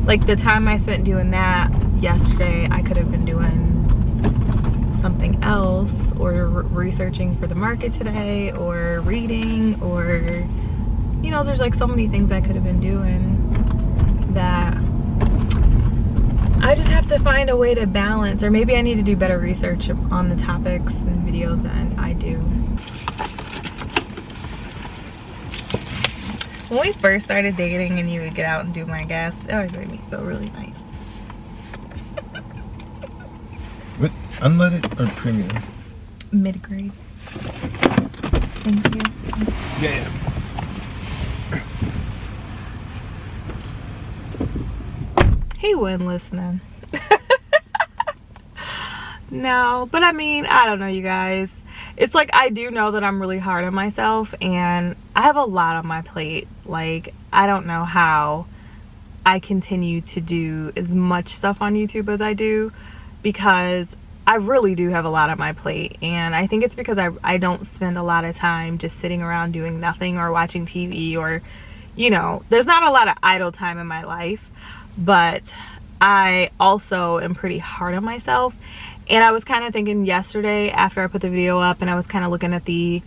Like the time I spent doing that yesterday, I could have been doing something else, or researching for the market today, or reading, or, you know, there's like so many things I could have been doing that I just have to find a way to balance. Or maybe I need to do better research on the topics and videos that I do. When we first started dating and you would get out and do my gas, it always made me feel really nice. What, unleaded or premium? Mid-grade. Thank you. Yeah. He wasn't listening. No, but I mean, I don't know, you guys. It's like, I do know that I'm really hard on myself, and I have a lot on my plate. Like, I don't know how I continue to do as much stuff on YouTube as I do, because I really do have a lot on my plate. And I think it's because I don't spend a lot of time just sitting around doing nothing or watching TV, or, you know, there's not a lot of idle time in my life. But I also am pretty hard on myself. And I was kind of thinking yesterday after I put the video up, and I was kind of looking at the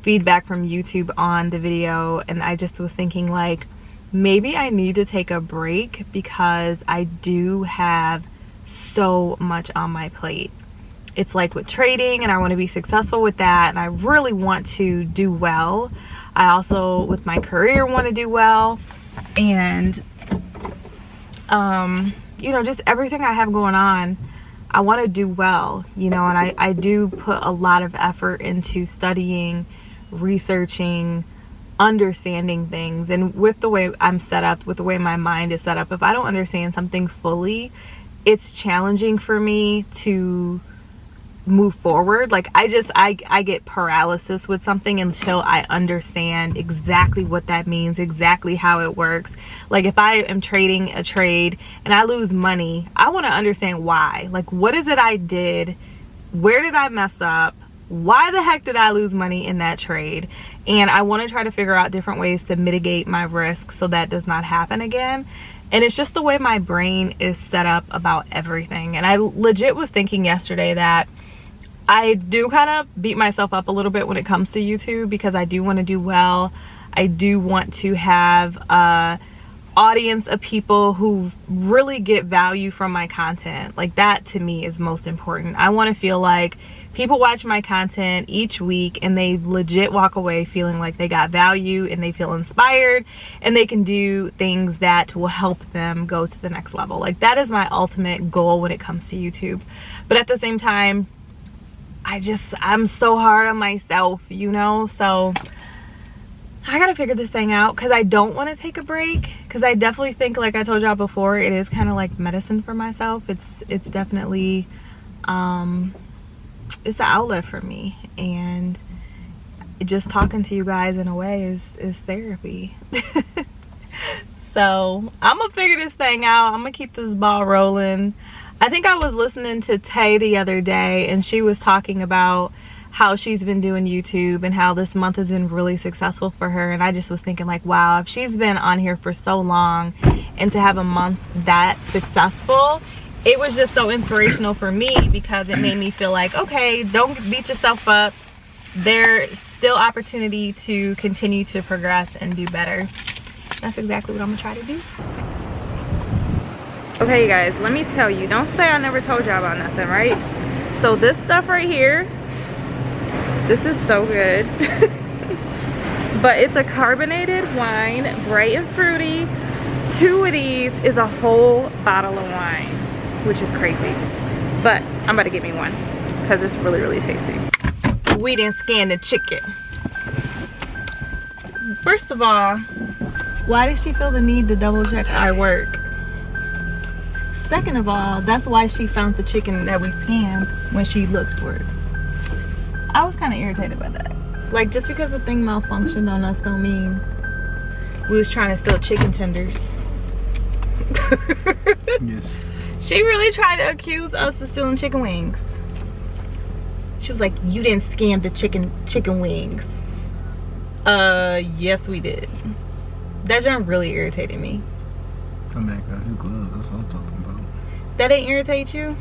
feedback from YouTube on the video, and I just was thinking, like, maybe I need to take a break, because I do have so much on my plate. It's like with trading, and I want to be successful with that, and I really want to do well. I also, with my career, want to do well, and you know, just everything I have going on, I want to do well, you know. And I do put a lot of effort into studying, researching, understanding things. And with the way I'm set up, with the way my mind is set up, if I don't understand something fully, it's challenging for me to move forward. Like, I get paralysis with something until I understand exactly what that means, exactly how it works. Like, if I am trading a trade and I lose money, I want to understand why. Like, what is it I did? Where did I mess up? Why the heck did I lose money in that trade? And I want to try to figure out different ways to mitigate my risk so that does not happen again. And it's just the way my brain is set up about everything. And I legit was thinking yesterday that I do kind of beat myself up a little bit when it comes to YouTube, because I do want to do well. I do want to have a audience of people who really get value from my content. Like, that to me is most important. I want to feel like people watch my content each week and they legit walk away feeling like they got value, and they feel inspired, and they can do things that will help them go to the next level. Like, that is my ultimate goal when it comes to YouTube. But at the same time, I'm so hard on myself, you know? So I gotta figure this thing out, because I don't want to take a break, because I definitely think, like I told y'all before, it is kind of like medicine for myself. It's definitely it's an outlet for me, and just talking to you guys in a way is therapy. So I'm gonna figure this thing out. I'm gonna keep this ball rolling. I think I was listening to Tay the other day, and she was talking about how she's been doing YouTube and how this month has been really successful for her. And I just was thinking like, wow, if she's been on here for so long and to have a month that successful, it was just so inspirational for me, because it made me feel like, okay, don't beat yourself up. There's still opportunity to continue to progress and do better. That's exactly what I'm gonna try to do. Okay, you guys, let me tell you, don't say I never told y'all about nothing, right? So this stuff right here, this is so good. But it's a carbonated wine, bright and fruity. 2 of these is a whole bottle of wine, which is crazy. But I'm about to get me one because it's really, really tasty. We didn't scan the chicken. First of all, why did she feel the need to double check our work? Second of all, that's why she found the chicken that we scanned when she looked for it. I was kind of irritated by that. Like, just because the thing malfunctioned on us don't mean we was trying to steal chicken tenders. Yes. She really tried to accuse us of stealing chicken wings. She was like, you didn't scan the chicken wings. Yes we did. That junk really irritated me. I'm back on new gloves, that's what I'm talking about. That didn't irritate you?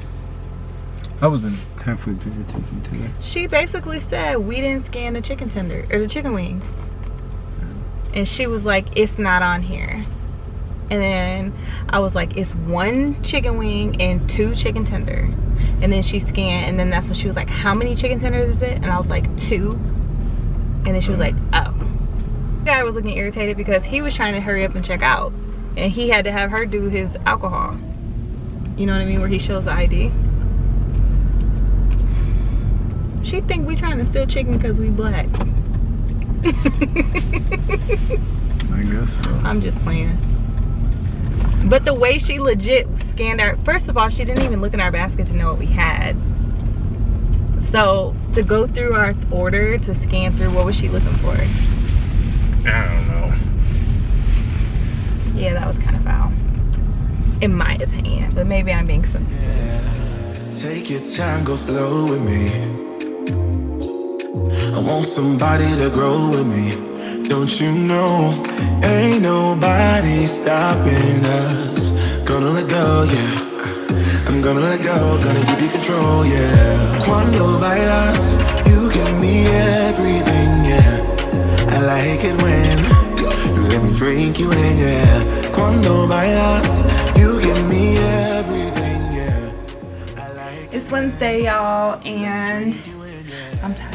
I wasn't halfway paying attention to that. She basically said we didn't scan the chicken tender or the chicken wings. And she was like, it's not on here. And then I was like, it's 1 chicken wing and 2 chicken tender. And then she scanned, and then that's when she was like, how many chicken tenders is it? And I was like, 2. And then she was like, oh. The guy was looking irritated because he was trying to hurry up and check out. And he had to have her do his alcohol. You know what I mean? Where he shows the ID. She think we trying to steal chicken because we black. I guess so. I'm just playing. But the way she legit scanned our, first of all, she didn't even look in our basket to know what we had. So to go through our order, to scan through, what was she looking for? I don't know. Yeah, that was kind of foul, in my opinion. But maybe I'm being sensitive. Yeah. Take your time, go slow with me. I want somebody to grow with me. Don't you know, ain't nobody stopping us. Gonna let go, yeah. I'm gonna let go, gonna give you control, yeah. Cuando bailas, you give me everything, yeah. I like it when you let me drink you in, yeah. Cuando bailas, you give me everything, yeah. I like It's Wednesday, y'all, and I'm tired.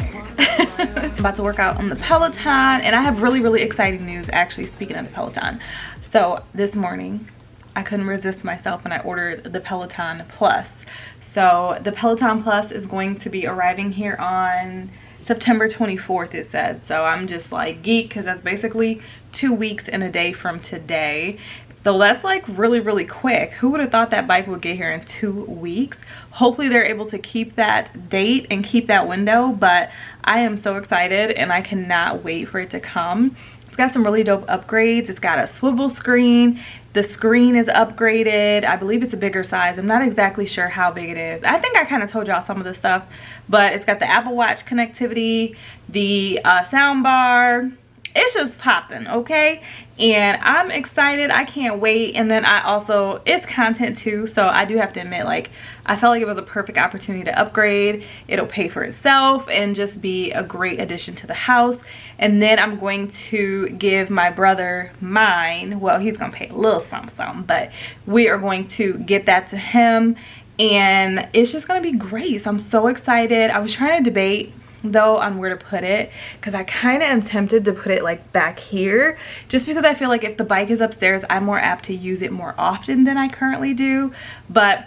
I'm about to work out on the Peloton, and I have really, really exciting news, actually, speaking of the Peloton. So this morning, I couldn't resist myself and I ordered the Peloton Plus. So the Peloton Plus is going to be arriving here on September 24th, it said. So I'm just like geek, because that's basically 2 weeks and a day from today. So that's like really, really quick. Who would have thought that bike would get here in 2 weeks? Hopefully they're able to keep that date and keep that window, but I am so excited and I cannot wait for it to come. It's got some really dope upgrades. It's got a swivel screen. The screen is upgraded. I believe it's a bigger size. I'm not exactly sure how big it is. I think I kind of told y'all some of this stuff, but it's got the Apple Watch connectivity, the sound bar. It's just popping, okay? And I'm excited. I can't wait. And then I also, it's content too, so I do have to admit, like, I felt like it was a perfect opportunity to upgrade. It'll pay for itself and just be a great addition to the house. And then I'm going to give my brother mine. Well, he's gonna pay a little something, but we are going to get that to him, and it's just gonna be great. So I'm so excited. I was trying to debate though on where to put it, because I kind of am tempted to put it like back here, just because I feel like if the bike is upstairs, I'm more apt to use it more often than I currently do. But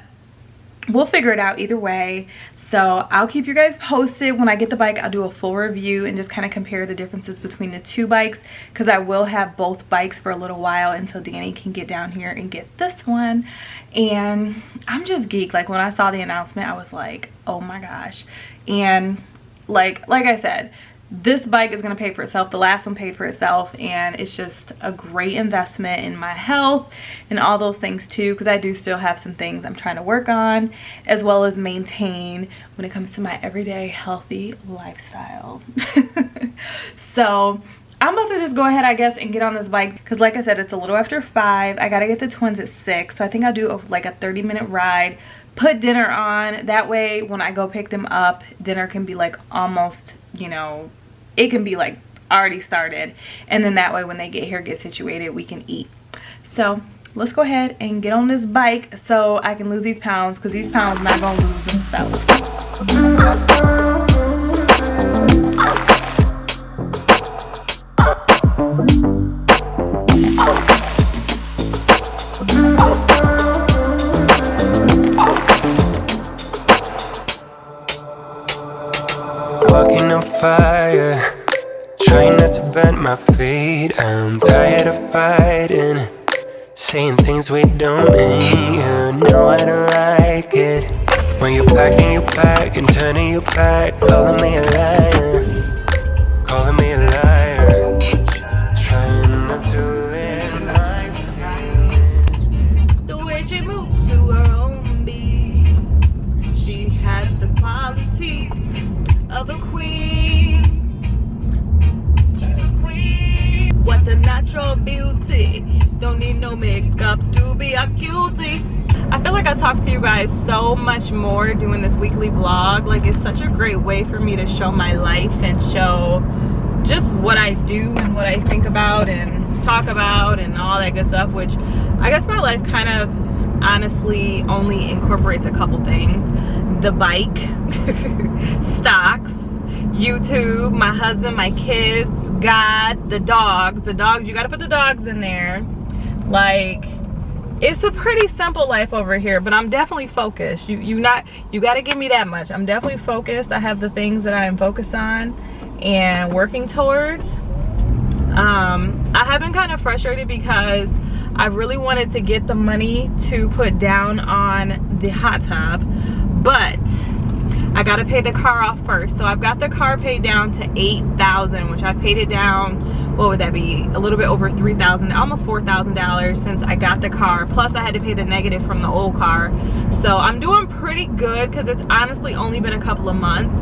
we'll figure it out either way. So I'll keep you guys posted. When I get the bike, I'll do a full review and just kind of compare the differences between the 2 bikes, because I will have both bikes for a little while until Danny can get down here and get this one. And I'm just geeked. Like, when I saw the announcement, I was like, oh my gosh. And like I said, this bike is going to pay for itself. The last one paid for itself, and it's just a great investment in my health and all those things too, because I do still have some things I'm trying to work on as well as maintain when it comes to my everyday healthy lifestyle. So I'm about to just go ahead, I guess, and get on this bike because, like I said, it's a little after 5. I gotta get the twins at 6, so I think I'll do like a 30-minute ride, put dinner on. That way when I go pick them up, dinner can be like almost, you know, it can be like already started, and then that way when they get here, get situated, we can eat. So let's go ahead and get on this bike so I can lose these pounds, because these pounds not gonna lose themselves. Walking on fire, trying not to bend my feet. I'm tired of fighting, saying things we don't mean. You know I don't like it when you're packing your bag and turning your back, calling me a liar, calling me a liar. Trying not to live my feelings. The way she moved to her own beat, she has the qualities of a queen. She's a queen. What a natural beauty. Don't need no makeup to be a cutie. I feel like I talk to you guys so much more doing this weekly vlog. Like, it's such a great way for me to show my life and show just what I do and what I think about and talk about and all that good stuff, which I guess my life kind of honestly only incorporates a couple things. The bike, stocks, YouTube, my husband, my kids, God, the dogs. The dogs, you gotta put the dogs in there. Like, it's a pretty simple life over here, but I'm definitely focused. You gotta give me that much. I'm definitely focused. I have the things that I am focused on and working towards. I have been kind of frustrated because I really wanted to get the money to put down on the hot tub, but I gotta pay the car off first. So I've got the car paid down to $8,000, which I paid it down, what would that be? A little bit over $3,000, almost $4,000 since I got the car. Plus I had to pay the negative from the old car. So I'm doing pretty good because it's honestly only been a couple of months.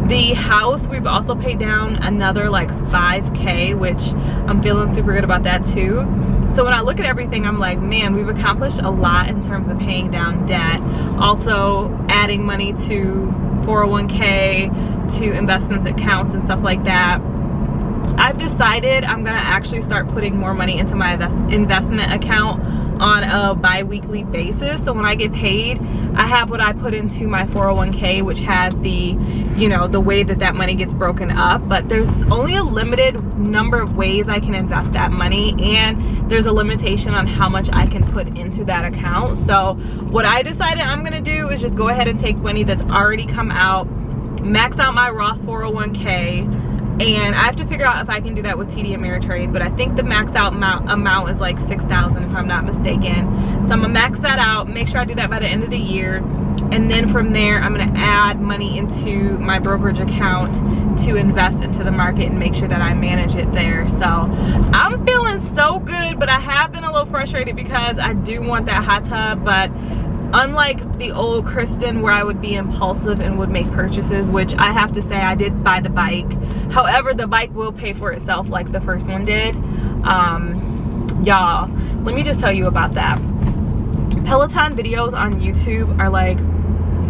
The house, we've also paid down another like $5K, which I'm feeling super good about that too. So when I look at everything, I'm like, man, we've accomplished a lot in terms of paying down debt. Also adding money to 401k, to investments accounts and stuff like that. I've decided I'm gonna actually start putting more money into my investment account on a bi-weekly basis. So when I get paid, I have what I put into my 401k, which has the, you know, the way that that money gets broken up. But there's only a limited number of ways I can invest that money, and there's a limitation on how much I can put into that account. So what I decided I'm gonna do is just go ahead and take money that's already come out, max out my Roth 401k, and I have to figure out if I can do that with TD Ameritrade, but I think the max out amount is like $6,000 if I'm not mistaken. So I'm gonna max that out, make sure I do that by the end of the year, and then from there I'm gonna add money into my brokerage account to invest into the market and make sure that I manage it there. So I'm feeling so good, but I have been a little frustrated because I do want that hot tub, but unlike the old KRISTYN where I would be impulsive and would make purchases, which I have to say I did buy the bike. However, the bike will pay for itself like the first one did. Y'all, let me just tell you about that. Peloton videos on YouTube are like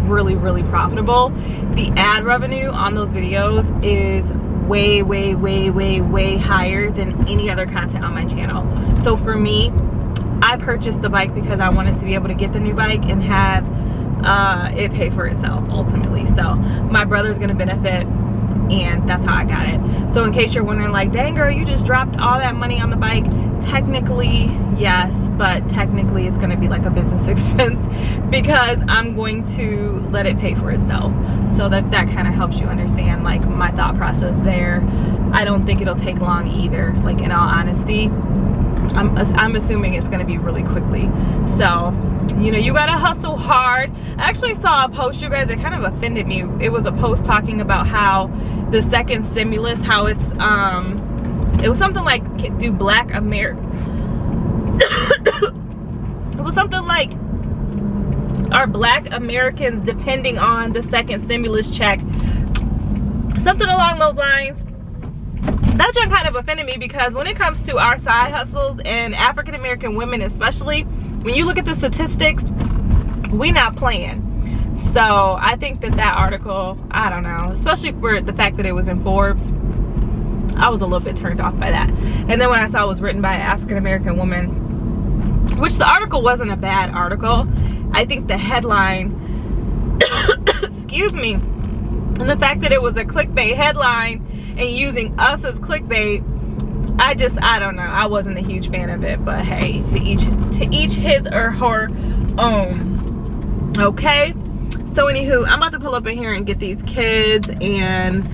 really, really profitable. The ad revenue on those videos is way, way, way, way, way higher than any other content on my channel. So for me, I purchased the bike because I wanted to be able to get the new bike and have it pay for itself ultimately. So my brother's gonna benefit, and that's how I got it. So in case you're wondering, like, dang girl, you just dropped all that money on the bike. Technically, yes, but technically it's gonna be like a business expense because I'm going to let it pay for itself. So that kind of helps you understand like my thought process there. I don't think it'll take long either, like in all honesty. I'm assuming it's gonna be really quickly. So, you know, you gotta hustle hard. I actually saw a post, you guys, that kind of offended me. It was a post talking about how the second stimulus, how it's it was something like, do black America it was something like, are black Americans depending on the second stimulus check, something along those lines. That just kind of offended me, because when it comes to our side hustles and African American women especially, when you look at the statistics, we not playing. So I think that article, I don't know, especially for the fact that it was in Forbes, I was a little bit turned off by that. And then when I saw it was written by an African American woman, which the article wasn't a bad article, I think the headline excuse me, and the fact that it was a clickbait headline and using us as clickbait, I don't know, I wasn't a huge fan of it. But hey, to each his or her own. Okay, so anywho, I'm about to pull up in here and get these kids and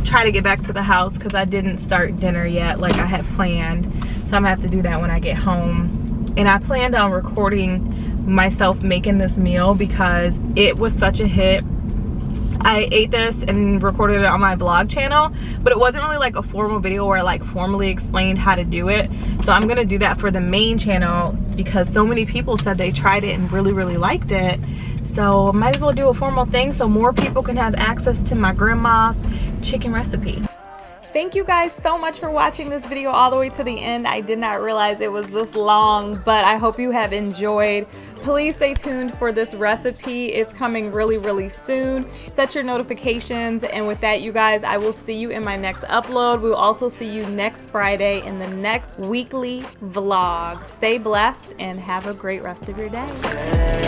try to get back to the house, because I didn't start dinner yet like I had planned. So I'm gonna have to do that when I get home. And I planned on recording myself making this meal because it was such a hit. I ate this and recorded it on my vlog channel, but it wasn't really like a formal video where I like formally explained how to do it. So I'm gonna do that for the main channel, because so many people said they tried it and really liked it. So I might as well do a formal thing so more people can have access to my grandma's chicken recipe. Thank you guys so much for watching this video all the way to the end. I did not realize it was this long, but I hope you have enjoyed. Please stay tuned for this recipe. It's coming really soon. Set your notifications, and with that, you guys, I will see you in my next upload. We will also see you next Friday in the next weekly vlog. Stay blessed and have a great rest of your day.